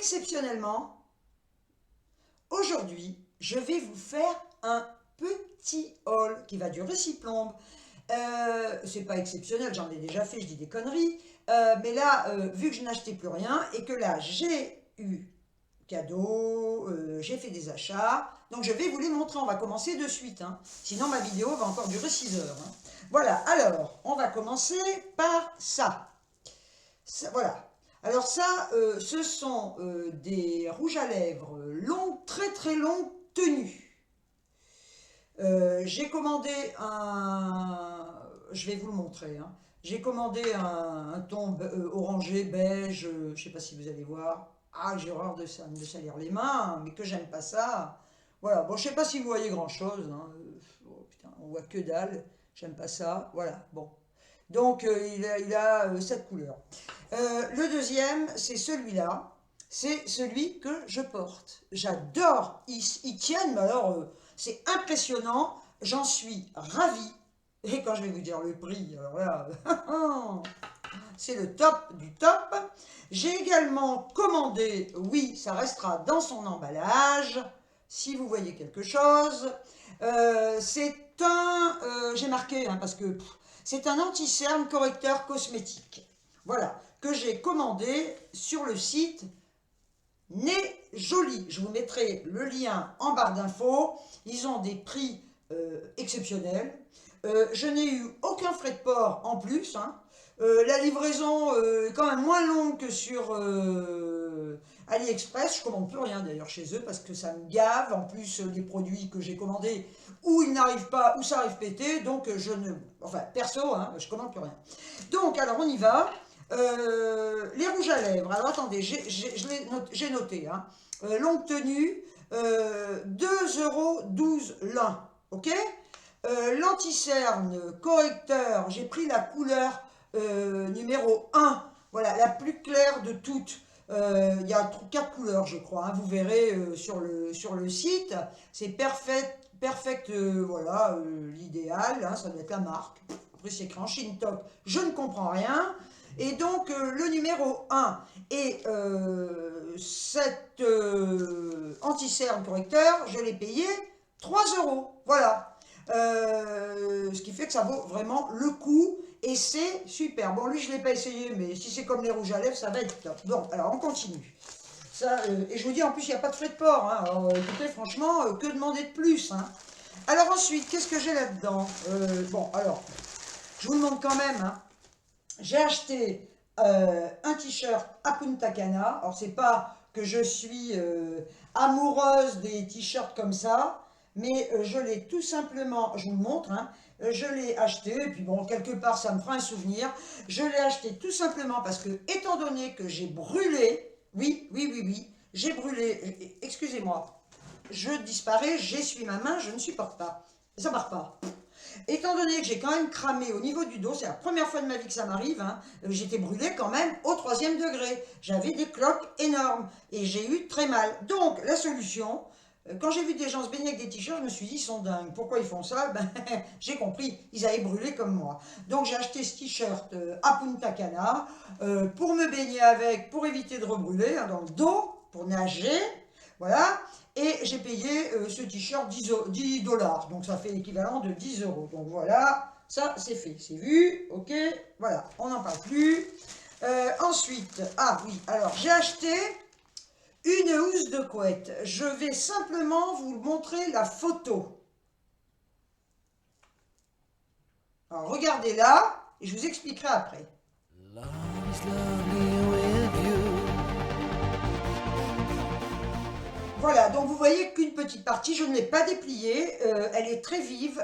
exceptionnellement, aujourd'hui, je vais vous faire un petit haul qui va durer 6 plombes. C'est pas exceptionnel, j'en ai déjà fait, je dis des conneries. Mais là, vu que je n'achetais plus rien et que là, j'ai eu cadeau, j'ai fait des achats, donc je vais vous les montrer. On va commencer de suite, hein. Sinon ma vidéo va encore durer 6 heures, hein. Voilà, alors, on va commencer par ça. Voilà. Alors ça, ce sont des rouges à lèvres longs, très très longs, tenus. J'ai commandé un... Je vais vous le montrer, hein. J'ai commandé un ton orangé, beige, je ne sais pas si vous allez voir. Ah, j'ai horreur de ça, de salir les mains, mais que j'aime pas ça. Voilà, bon, je sais pas si vous voyez grand-chose, hein. Oh, putain, on voit que dalle, j'aime pas ça. Voilà, bon. Donc, il a cette couleur. Le deuxième, c'est celui-là. C'est celui que je porte. J'adore. Ils tiennent, mais alors, c'est impressionnant. J'en suis ravie. Et quand je vais vous dire le prix, alors là, c'est le top du top. J'ai également commandé, oui, ça restera dans son emballage, si vous voyez quelque chose. C'est un, j'ai marqué, hein, parce que c'est un anti-cerne correcteur cosmétique. Voilà, que j'ai commandé sur le site Nez Joli. Je vous mettrai le lien en barre d'infos. Ils ont des prix exceptionnels. Je n'ai eu aucun frais de port en plus, hein. La livraison est quand même moins longue que sur AliExpress. Je ne commande plus rien d'ailleurs chez eux parce que ça me gave. En plus, les produits que j'ai commandés, ou ils n'arrivent pas, ou ça arrive pété. Donc je ne... Enfin, perso, hein, je ne commande plus rien. Donc, alors on y va. Les rouges à lèvres. Alors attendez, j'ai noté, hein. Longue tenue, 2,12 € l'un. Ok. L'anti-cerne correcteur, j'ai pris la couleur numéro 1, voilà, la plus claire de toutes. Il y a 4 couleurs, je crois, hein, vous verrez sur le site. C'est perfect, voilà, l'idéal, hein, ça doit être la marque. Après, c'est écrit en Shintok, je ne comprends rien. Et donc, le numéro 1 et cet anti-cerne correcteur, je l'ai payé 3 €. Voilà. Ce qui fait que ça vaut vraiment le coup et c'est super. Bon, lui, je ne l'ai pas essayé, mais si c'est comme les rouges à lèvres, ça va être top. Bon, alors on continue. Ça, et je vous dis, en plus, il n'y a pas de frais de port, hein. Alors, écoutez, franchement, que demander de plus, hein. Alors ensuite, qu'est-ce que j'ai là-dedans? Bon, alors, je vous le montre quand même, hein. J'ai acheté un t-shirt à Punta Cana. Alors, c'est pas que je suis amoureuse des t-shirts comme ça, mais je l'ai tout simplement, je vous le montre, hein, je l'ai acheté, et puis bon, quelque part, ça me fera un souvenir. Je l'ai acheté tout simplement parce que, étant donné que j'ai brûlé, oui, j'ai brûlé, excusez-moi, je disparais, j'essuie ma main, je ne supporte pas. Ça ne part pas. Étant donné que j'ai quand même cramé au niveau du dos, c'est la première fois de ma vie que ça m'arrive, hein, j'étais brûlée quand même au 3e degré. J'avais des cloques énormes et j'ai eu très mal. Donc, la solution, quand j'ai vu des gens se baigner avec des t-shirts, je me suis dit, ils sont dingues. Pourquoi ils font ça? Ben, j'ai compris, ils avaient brûlé comme moi. Donc, j'ai acheté ce t-shirt à Punta Cana pour me baigner avec, pour éviter de rebrûler, hein, dans le dos, pour nager. Voilà. Et j'ai payé ce t-shirt 10 $, donc ça fait l'équivalent de 10 €. Donc voilà, ça c'est fait, c'est vu, ok, voilà, on n'en parle plus. Ensuite, ah oui, alors j'ai acheté une housse de couette. Je vais simplement vous montrer la photo. Alors regardez là, et je vous expliquerai après. Love is lovely with you. Voilà, donc vous voyez qu'une petite partie, je ne l'ai pas dépliée, elle est très vive,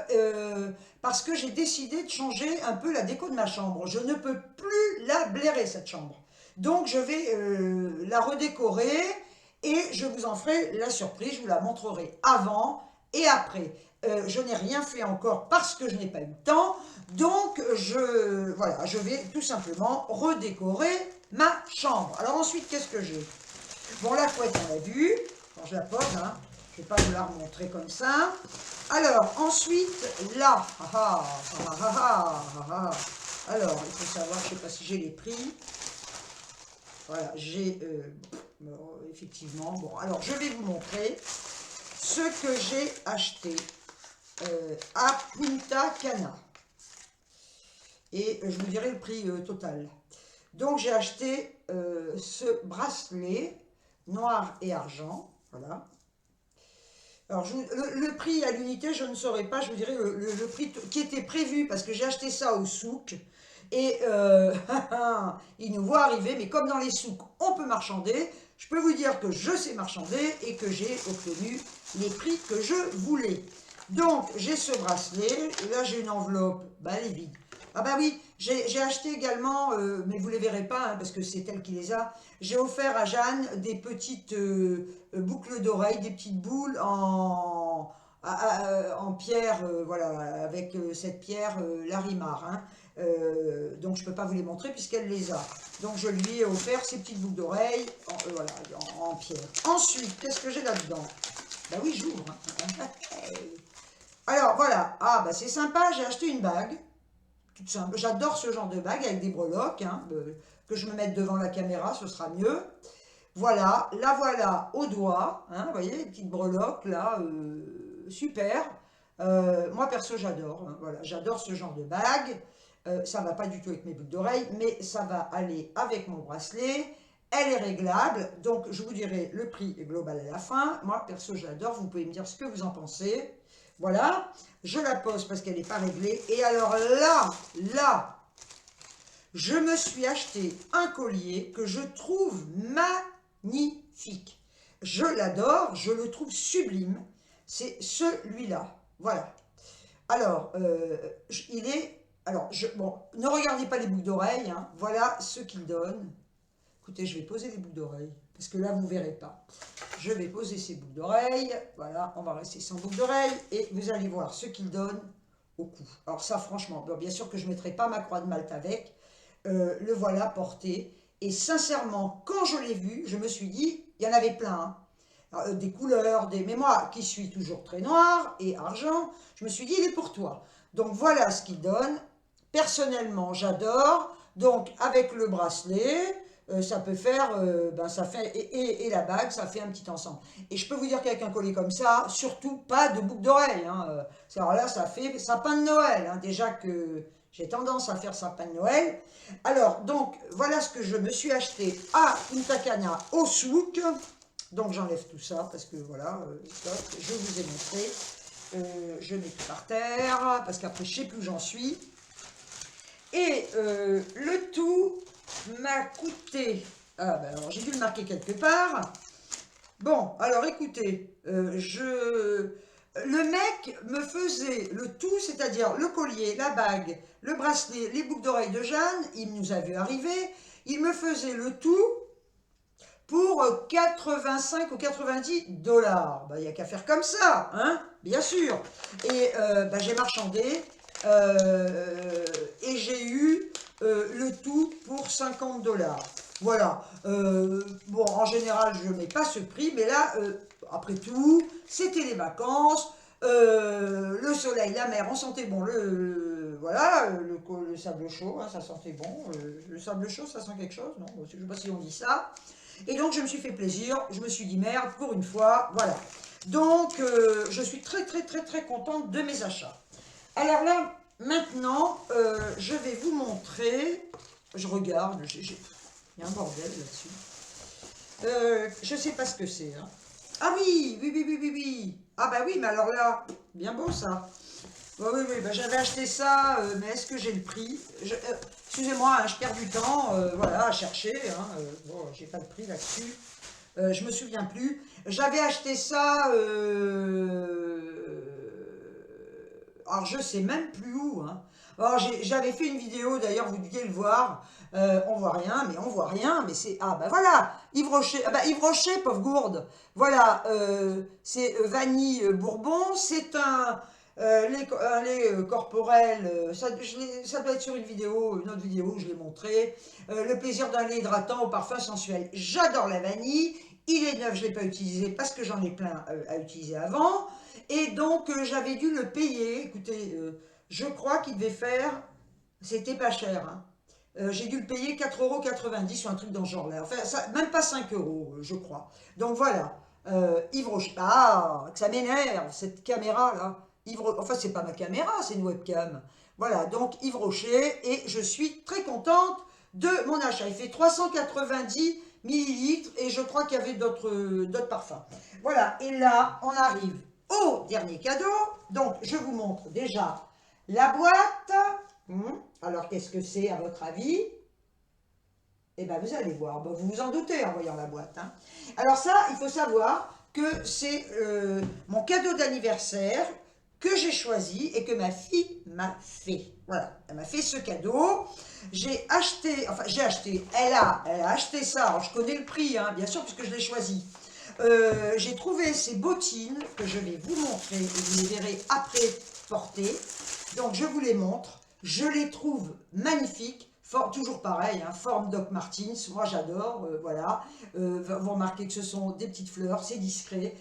parce que j'ai décidé de changer un peu la déco de ma chambre. Je ne peux plus la blairer, cette chambre. Donc je vais la redécorer, et je vous en ferai la surprise, je vous la montrerai avant et après. Je n'ai rien fait encore parce que je n'ai pas eu le temps, donc voilà, je vais tout simplement redécorer ma chambre. Alors ensuite, qu'est-ce que j'ai? Bon, la couette, on l'a vu. Quand je la pose, hein, je ne vais pas vous la remontrer comme ça. Alors, ensuite, là, alors, il faut savoir, je ne sais pas si j'ai les prix. Voilà, j'ai effectivement. Bon, alors je vais vous montrer ce que j'ai acheté à Punta Cana. Et je vous dirai le prix total. Donc j'ai acheté ce bracelet noir et argent. Voilà. Alors le prix à l'unité, je ne saurais pas, je vous dirai le prix qui était prévu, parce que j'ai acheté ça au souk. Et il nous voit arriver, mais comme dans les souks, on peut marchander. Je peux vous dire que je sais marchander et que j'ai obtenu les prix que je voulais. Donc, j'ai ce bracelet. Là, j'ai une enveloppe. Bah, elle est vide. Ah bah oui, j'ai acheté également, mais vous ne les verrez pas, hein, parce que c'est elle qui les a. J'ai offert à Jeanne des petites boucles d'oreilles, des petites boules en pierre, voilà, avec cette pierre Larimar. Hein. Donc je ne peux pas vous les montrer puisqu'elle les a. Donc je lui ai offert ces petites boucles d'oreilles voilà, en pierre. Ensuite, qu'est-ce que j'ai là-dedans? Bah oui, j'ouvre. Hein. Alors voilà, ah bah c'est sympa, j'ai acheté une bague. Toute simple. J'adore ce genre de bague avec des breloques. Hein, que je me mette devant la caméra, ce sera mieux. Voilà, la voilà au doigt. Hein, vous voyez, les petites breloques là, super. Moi perso, j'adore. Hein, voilà, j'adore ce genre de bague. Ça ne va pas du tout avec mes boucles d'oreilles, mais ça va aller avec mon bracelet. Elle est réglable, donc je vous dirai le prix global à la fin. Moi, perso, j'adore. Vous pouvez me dire ce que vous en pensez. Voilà, je la pose parce qu'elle n'est pas réglée. Et alors là, je me suis acheté un collier que je trouve magnifique. Je l'adore, je le trouve sublime. C'est celui-là. Voilà. Alors, il est... Alors, bon, ne regardez pas les boucles d'oreilles, hein. Voilà ce qu'il donne. Écoutez, je vais poser les boucles d'oreilles, parce que là, vous ne verrez pas. Je vais poser ces boucles d'oreilles. Voilà, on va rester sans boucles d'oreilles. Et vous allez voir ce qu'il donne au cou. Alors ça, franchement, bien sûr que je ne mettrai pas ma croix de Malte avec. Le voilà porté. Et sincèrement, quand je l'ai vu, je me suis dit, il y en avait plein. Hein. Alors, des couleurs, mais moi, qui suis toujours très noir et argent, je me suis dit, il est pour toi. Donc voilà ce qu'il donne. Personnellement, j'adore. Donc, avec le bracelet, ça peut faire, ça fait, et la bague, ça fait un petit ensemble. Et je peux vous dire qu'avec un collier comme ça, surtout pas de boucle d'oreille. Hein. Alors là, ça fait sapin de Noël. Hein. Déjà que j'ai tendance à faire sapin de Noël. Alors, donc, voilà ce que je me suis acheté à Punta Cana au souk. Donc, j'enlève tout ça parce que voilà, je vous ai montré. Je mets tout par terre parce qu'après, je ne sais plus où j'en suis. Et le tout m'a coûté... Ah, ben alors, j'ai dû le marquer quelque part. Bon, alors écoutez, le mec me faisait le tout, c'est-à-dire le collier, la bague, le bracelet, les boucles d'oreilles de Jeanne, il nous a vu arriver, il me faisait le tout pour 85 ou 90 $. Il n'y a qu'à faire comme ça, hein, bien sûr. Et j'ai marchandé et j'ai eu le tout pour 50 $. Voilà. Bon, en général, je ne mets pas ce prix, mais là, après tout, c'était les vacances. Le soleil, la mer, on sentait bon voilà, le sable chaud, hein, ça sentait bon. Le sable chaud, ça sent quelque chose, non? Je ne sais pas si on dit ça. Et donc, je me suis fait plaisir. Je me suis dit, merde, pour une fois, voilà. Donc, je suis très, très, très, très contente de mes achats. Alors là, maintenant, je vais vous montrer. Je regarde, il y a un bordel là-dessus. Je ne sais pas ce que c'est. Hein. Ah oui, oui. Ah bah oui, mais alors là, bien beau ça. Oui, j'avais acheté ça, mais est-ce que j'ai le prix? Excusez-moi, hein, je perds du temps, voilà, à chercher. Hein, bon, j'ai pas le prix là-dessus. Je me souviens plus. J'avais acheté ça, alors je sais même plus où. Hein. Alors j'avais fait une vidéo, d'ailleurs vous deviez le voir. On voit rien, mais c'est... Ah ben voilà, Yves Rocher, Yves Rocher, pauvre gourde. Voilà, c'est vanille bourbon, c'est un lait corporel, ça doit être sur une autre vidéo où je l'ai montré. Le plaisir d'un lait hydratant au parfum sensuel. J'adore la vanille, il est neuf, je ne l'ai pas utilisé parce que j'en ai plein à utiliser avant. Et donc j'avais dû le payer, écoutez, je crois qu'il devait faire, c'était pas cher, hein. J'ai dû le payer 4,90 € ou un truc dans ce genre-là. Enfin, ça, même pas 5 € je crois. Donc voilà, Yves Rocher. Ah, que ça m'énerve, cette caméra-là. Enfin, c'est pas ma caméra, c'est une webcam. Voilà, donc Yves Rocher, et je suis très contente de mon achat. Il fait 390 millilitres, et je crois qu'il y avait d'autres parfums. Voilà, et là, on arrive au dernier cadeau. Donc, je vous montre déjà la boîte. Alors, qu'est-ce que c'est à votre avis? Eh bien, vous allez voir. Bon, vous vous en doutez en voyant la boîte, hein. Alors ça, il faut savoir que c'est mon cadeau d'anniversaire que j'ai choisi et que ma fille m'a fait. Voilà, elle m'a fait ce cadeau. Elle a acheté ça. Alors, je connais le prix, hein, bien sûr, puisque je l'ai choisi. J'ai trouvé ces bottines que je vais vous montrer et vous les verrez après porter. Donc, je vous les montre. Je les trouve magnifiques. Toujours pareil, hein, forme Doc Martens, moi j'adore, voilà. Vous remarquez que ce sont des petites fleurs, c'est discret,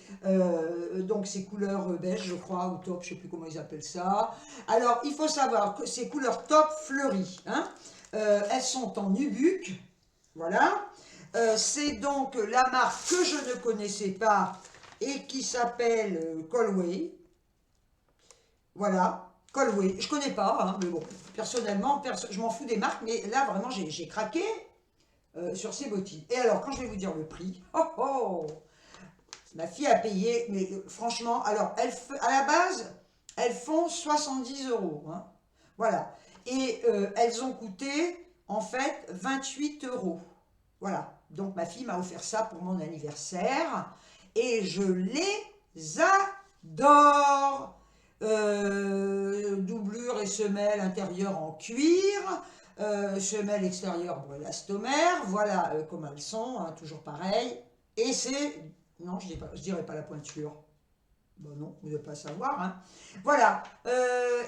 donc c'est couleur beige je crois, ou taupe, je ne sais plus comment ils appellent ça. Alors il faut savoir que c'est couleur taupe fleurie, hein. Elles sont en nubuck, voilà. C'est donc la marque que je ne connaissais pas et qui s'appelle Colway, voilà. Colway, je connais pas, hein, mais bon, personnellement, je m'en fous des marques, mais là vraiment j'ai craqué sur ces bottines. Et alors, quand je vais vous dire le prix, oh oh, ma fille a payé, mais franchement, alors, à la base, elles font 70 €, hein, voilà. Et elles ont coûté, en fait, 28 €. Voilà, donc ma fille m'a offert ça pour mon anniversaire, et je les adore. Doublure et semelle intérieure en cuir, semelle extérieure en élastomère, voilà comme elles sont, hein, toujours pareil. Et c'est, non, je dirais pas la pointure. Bon non, vous ne devez pas savoir, hein. Voilà,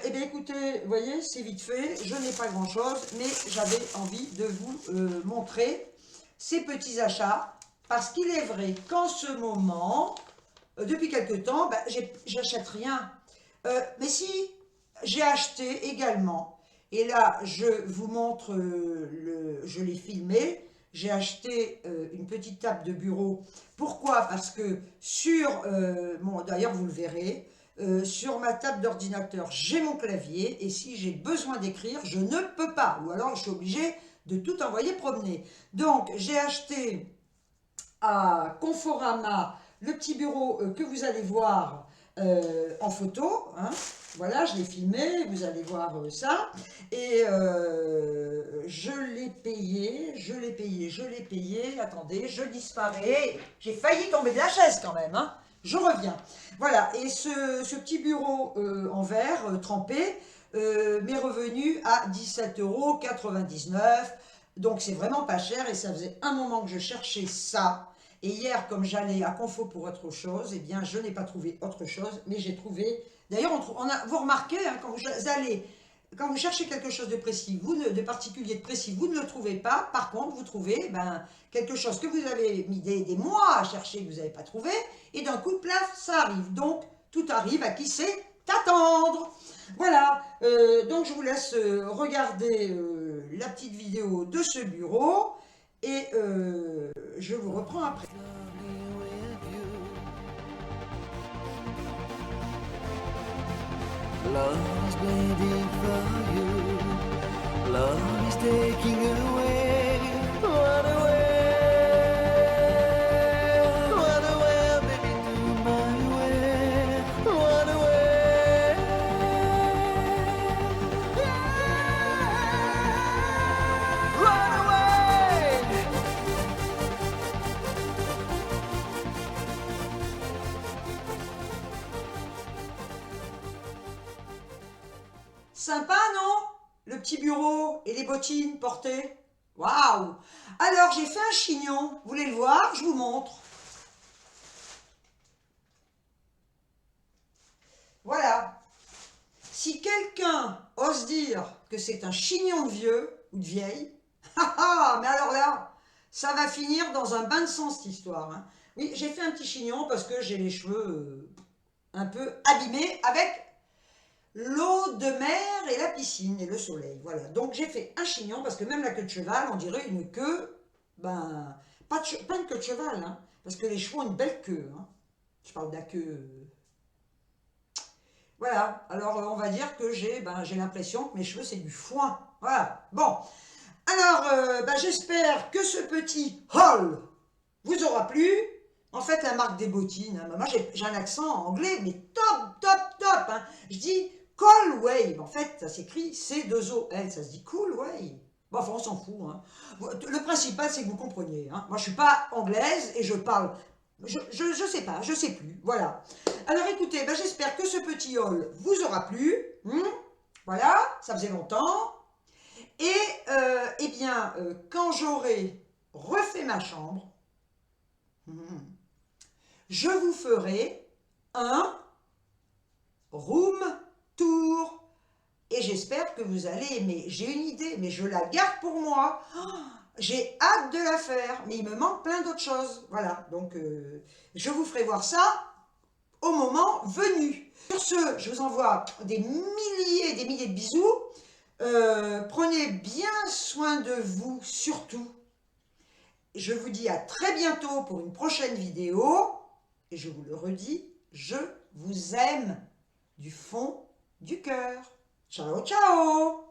et bien écoutez, vous voyez, c'est vite fait, je n'ai pas grand chose, mais j'avais envie de vous montrer ces petits achats, parce qu'il est vrai qu'en ce moment, depuis quelque temps, ben, j'achète rien. Mais si, j'ai acheté également, et là je vous montre, je l'ai filmé, j'ai acheté une petite table de bureau. Pourquoi? Parce que d'ailleurs vous le verrez, sur ma table d'ordinateur j'ai mon clavier, et si j'ai besoin d'écrire, je ne peux pas, ou alors je suis obligée de tout envoyer promener. Donc j'ai acheté à Conforama le petit bureau que vous allez voir en photo, hein. Voilà, je l'ai filmé, vous allez voir ça. Et je l'ai payé. Attendez, je disparais. J'ai failli tomber de la chaise quand même, hein. Je reviens. Voilà, et ce petit bureau en verre trempé m'est revenu à 17,99 €. Donc c'est vraiment pas cher, et ça faisait un moment que je cherchais ça. Et hier, comme j'allais à Confo pour autre chose, eh bien, je n'ai pas trouvé autre chose, mais j'ai trouvé... D'ailleurs, vous remarquez, hein, quand vous cherchez quelque chose de précis, de particulier, de précis, vous ne le trouvez pas. Par contre, vous trouvez quelque chose que vous avez mis des mois à chercher, que vous n'avez pas trouvé, et d'un coup de plaf, ça arrive. Donc, tout arrive à qui sait t'attendre. Voilà, donc je vous laisse regarder la petite vidéo de ce bureau, et je vous reprends après. Love is waiting for you. Love is taking away. What away, baby, to my way. What away. Run away. Sympa, non? Le petit bureau et les bottines portées. Waouh! Alors, j'ai fait un chignon. Vous voulez le voir? Je vous montre. Voilà. Si quelqu'un ose dire que c'est un chignon de vieux ou de vieille, mais alors là, ça va finir dans un bain de sang, cette histoire, hein. Oui, j'ai fait un petit chignon parce que j'ai les cheveux un peu abîmés avec l'eau de mer et la piscine et le soleil. Voilà, donc j'ai fait un chignon parce que même la queue de cheval, on dirait une queue, ben, pas une queue de cheval, hein, parce que les chevaux ont une belle queue. Hein. Je parle de la queue. Voilà, alors on va dire que j'ai l'impression que mes cheveux c'est du foin. Voilà, bon. Alors, j'espère que ce petit haul vous aura plu. En fait, la marque des bottines, hein, moi j'ai un accent anglais, mais top, top, top. Hein. Je dis Colway. En fait, ça s'écrit C2OL, ça se dit Coolway. Bon, enfin, on s'en fout. Hein. Le principal, c'est que vous compreniez. Hein. Moi, je suis pas anglaise et je parle. Je sais pas, je sais plus. Voilà. Alors, écoutez, j'espère que ce petit haul vous aura plu. Voilà, ça faisait longtemps. Et, quand j'aurai refait ma chambre, je vous ferai un room tour. Et j'espère que vous allez aimer. J'ai une idée, mais je la garde pour moi. J'ai hâte de la faire, mais il me manque plein d'autres choses. Voilà, donc je vous ferai voir ça au moment venu. Sur ce, je vous envoie des milliers et des milliers de bisous. Prenez bien soin de vous, surtout. Je vous dis à très bientôt pour une prochaine vidéo. Et je vous le redis, je vous aime du fond du cœur. Ciao, ciao!